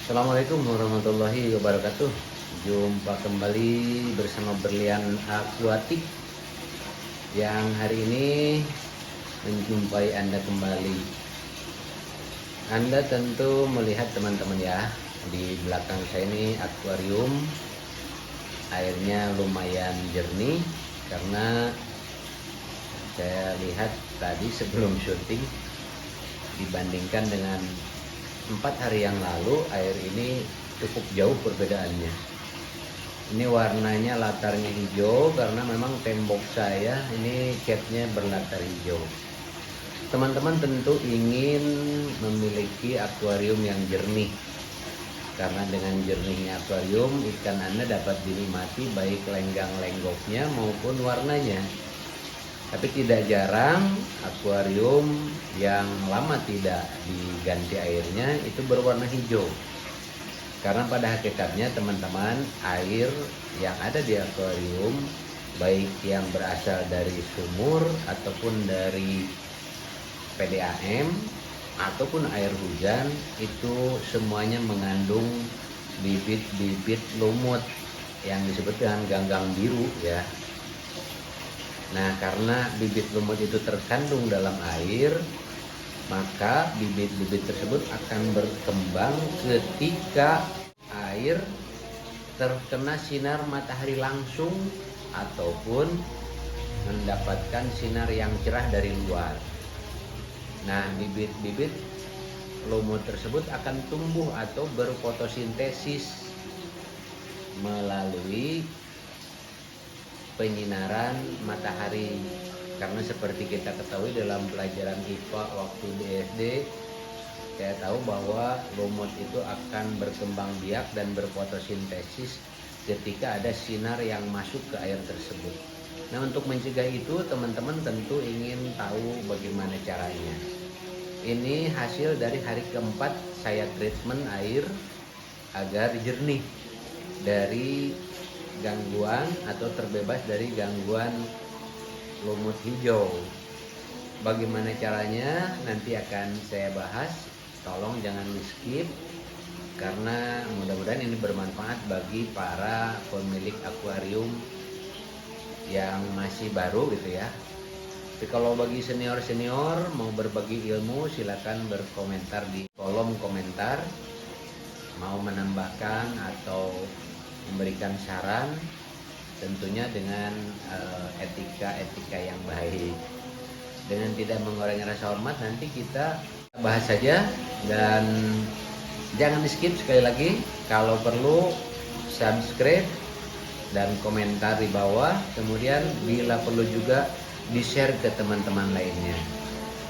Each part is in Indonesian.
Assalamualaikum warahmatullahi wabarakatuh. Jumpa kembali bersama Berlian Akuatik yang hari ini menjumpai Anda kembali. Anda tentu melihat teman-teman ya, di belakang saya ini akuarium. Airnya lumayan jernih karena saya lihat tadi sebelum syuting dibandingkan dengan 4 hari yang lalu, air ini cukup jauh perbedaannya. Ini warnanya latarnya hijau karena memang tembok saya ini catnya berlatar hijau. Teman-teman tentu ingin memiliki akuarium yang jernih, karena dengan jernihnya akuarium ikan Anda dapat dinikmati baik lenggang-lenggoknya maupun warnanya. Tapi tidak jarang akuarium yang lama tidak diganti airnya itu berwarna hijau. Karena pada hakikatnya teman-teman, air yang ada di akuarium baik yang berasal dari sumur ataupun dari PDAM ataupun air hujan itu semuanya mengandung bibit-bibit lumut yang disebut dengan ganggang biru ya. Nah, karena bibit lumut itu terkandung dalam air, maka bibit-bibit tersebut akan berkembang ketika air terkena sinar matahari langsung ataupun mendapatkan sinar yang cerah dari luar. Nah, bibit-bibit lumut tersebut akan tumbuh atau berfotosintesis melalui penyinaran matahari. Karena seperti kita ketahui dalam pelajaran IPA waktu di SD, saya tahu bahwa lumut itu akan berkembang biak dan berfotosintesis ketika ada sinar yang masuk ke air tersebut. Nah, untuk mencegah itu teman-teman tentu ingin tahu bagaimana caranya. Ini hasil dari hari keempat saya treatment air agar jernih dari gangguan atau terbebas dari gangguan lumut hijau. Bagaimana caranya nanti akan saya bahas. Tolong jangan di skip karena mudah-mudahan ini bermanfaat bagi para pemilik akuarium yang masih baru gitu ya. Tapi kalau bagi senior-senior mau berbagi ilmu, silakan berkomentar di kolom komentar. Mau menambahkan atau memberikan saran tentunya dengan etika yang baik, dengan tidak mengurangi rasa hormat. Nanti kita bahas saja dan jangan di skip. Sekali lagi, kalau perlu subscribe dan komentar di bawah, kemudian bila perlu juga di share ke teman-teman lainnya.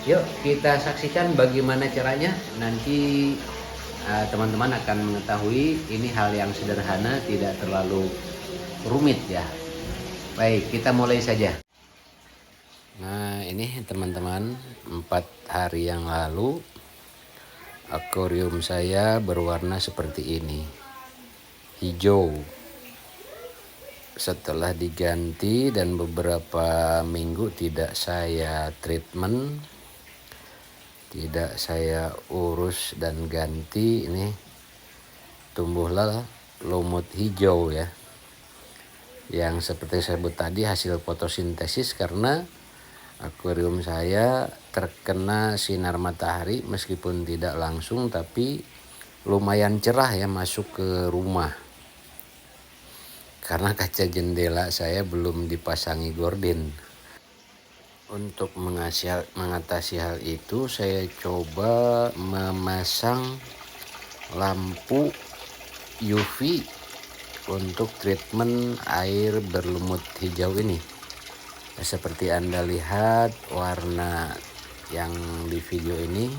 Yuk kita saksikan bagaimana caranya. Nanti teman-teman akan mengetahui ini hal yang sederhana, tidak terlalu rumit ya. Baik, kita mulai saja. Nah, ini teman-teman, 4 hari yang lalu akuarium saya berwarna seperti ini, hijau. Setelah diganti dan beberapa minggu tidak saya treatment, tidak saya urus dan ganti, ini tumbuhlah lumut hijau ya, yang seperti saya sebut tadi hasil fotosintesis karena akuarium saya terkena sinar matahari meskipun tidak langsung, tapi lumayan cerah ya masuk ke rumah karena kaca jendela saya belum dipasangi gorden. Untuk mengatasi hal itu, saya coba memasang lampu UV untuk treatment air berlumut hijau ini. Seperti Anda lihat warna yang di video ini,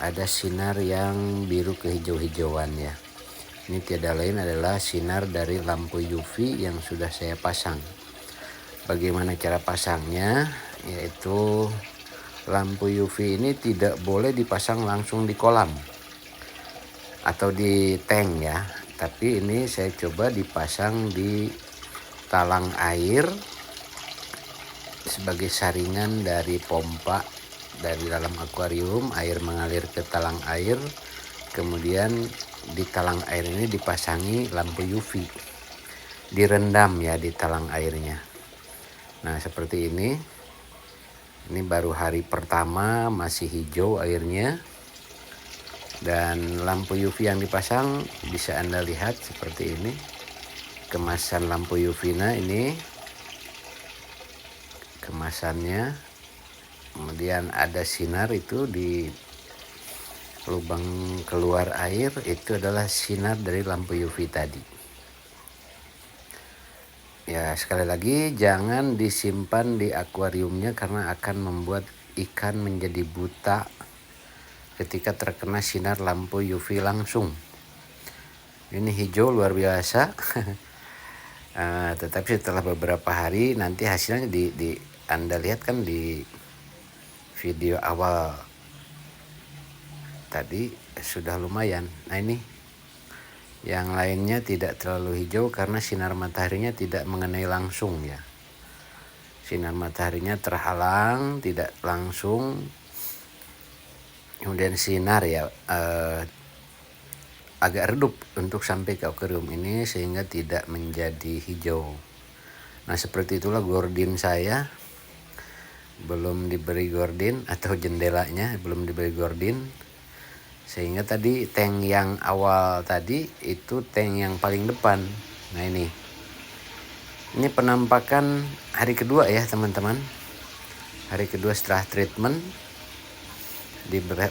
ada sinar yang biru kehijau-hijauan ya. Ini tiada lain adalah sinar dari lampu UV yang sudah saya pasang. Bagaimana cara pasangnya? Yaitu lampu UV ini tidak boleh dipasang langsung di kolam atau di tank ya, tapi ini saya coba dipasang di talang air sebagai saringan dari pompa dari dalam akuarium. Air mengalir ke talang air, kemudian di talang air ini dipasangi lampu UV, direndam ya di talang airnya. Nah seperti ini baru hari pertama, masih hijau airnya, dan lampu UV yang dipasang bisa Anda lihat seperti ini kemasan lampu UV-nya. Ini kemasannya, kemudian ada sinar itu di lubang keluar air, itu adalah sinar dari lampu UV tadi. Ya sekali lagi, jangan disimpan di akuariumnya karena akan membuat ikan menjadi buta ketika terkena sinar lampu UV langsung. Ini hijau luar biasa. Tetapi setelah beberapa hari nanti hasilnya Anda lihat kan di video awal tadi sudah lumayan. Nah ini yang lainnya tidak terlalu hijau karena sinar mataharinya tidak mengenai langsung ya. Sinar mataharinya terhalang, tidak langsung. Kemudian sinar ya agak redup untuk sampai ke akuarium ini sehingga tidak menjadi hijau. Nah seperti itulah gordin saya, belum diberi gordin, atau jendelanya belum diberi gordin, sehingga tadi tank yang awal tadi itu tank yang paling depan. Nah ini penampakan hari kedua ya teman-teman, hari kedua setelah treatment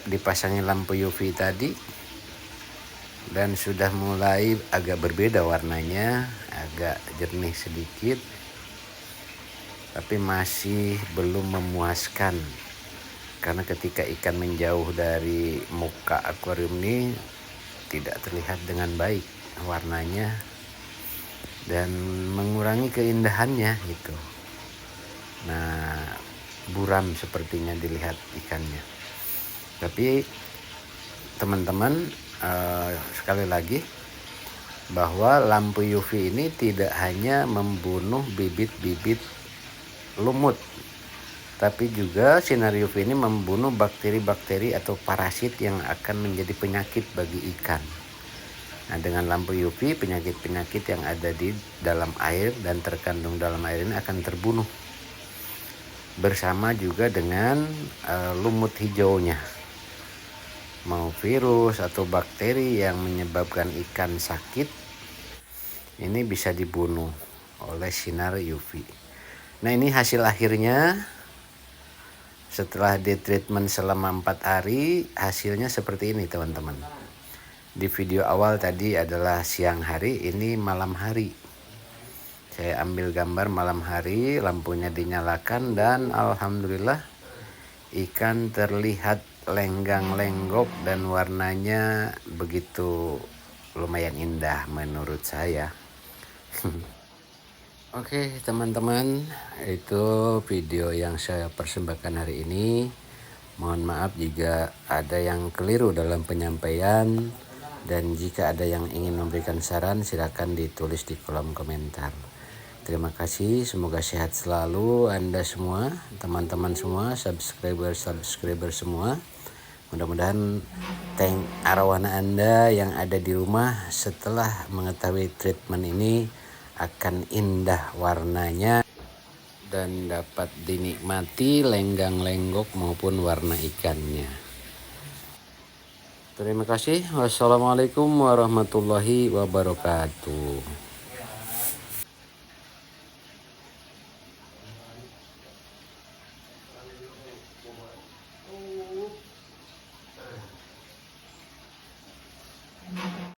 dipasangin lampu UV tadi, dan sudah mulai agak berbeda warnanya, agak jernih sedikit, tapi masih belum memuaskan karena ketika ikan menjauh dari muka akuarium ini tidak terlihat dengan baik warnanya dan mengurangi keindahannya gitu. Nah buram sepertinya dilihat ikannya. Tapi teman-teman, sekali lagi bahwa lampu UV ini tidak hanya membunuh bibit-bibit lumut, tapi juga sinar UV ini membunuh bakteri-bakteri atau parasit yang akan menjadi penyakit bagi ikan. Nah dengan lampu UV, penyakit-penyakit yang ada di dalam air dan terkandung dalam air ini akan terbunuh bersama juga dengan lumut hijaunya. Mau virus atau bakteri yang menyebabkan ikan sakit, ini bisa dibunuh oleh sinar UV. Nah ini hasil akhirnya setelah di treatment selama 4 hari, hasilnya seperti ini teman-teman. Di video awal tadi adalah siang hari, ini malam hari. Saya ambil gambar malam hari, lampunya dinyalakan, dan alhamdulillah ikan terlihat lenggang-lenggok dan warnanya begitu lumayan indah menurut saya. Oke teman-teman, itu video yang saya persembahkan hari ini. Mohon maaf jika ada yang keliru dalam penyampaian, dan jika ada yang ingin memberikan saran silakan ditulis di kolom komentar. Terima kasih, semoga sehat selalu Anda semua, teman-teman semua, subscriber semua. Mudah-mudahan tank arowana Anda yang ada di rumah setelah mengetahui treatment ini akan indah warnanya dan dapat dinikmati lenggang-lenggok maupun warna ikannya. Terima kasih. Wassalamualaikum warahmatullahi wabarakatuh.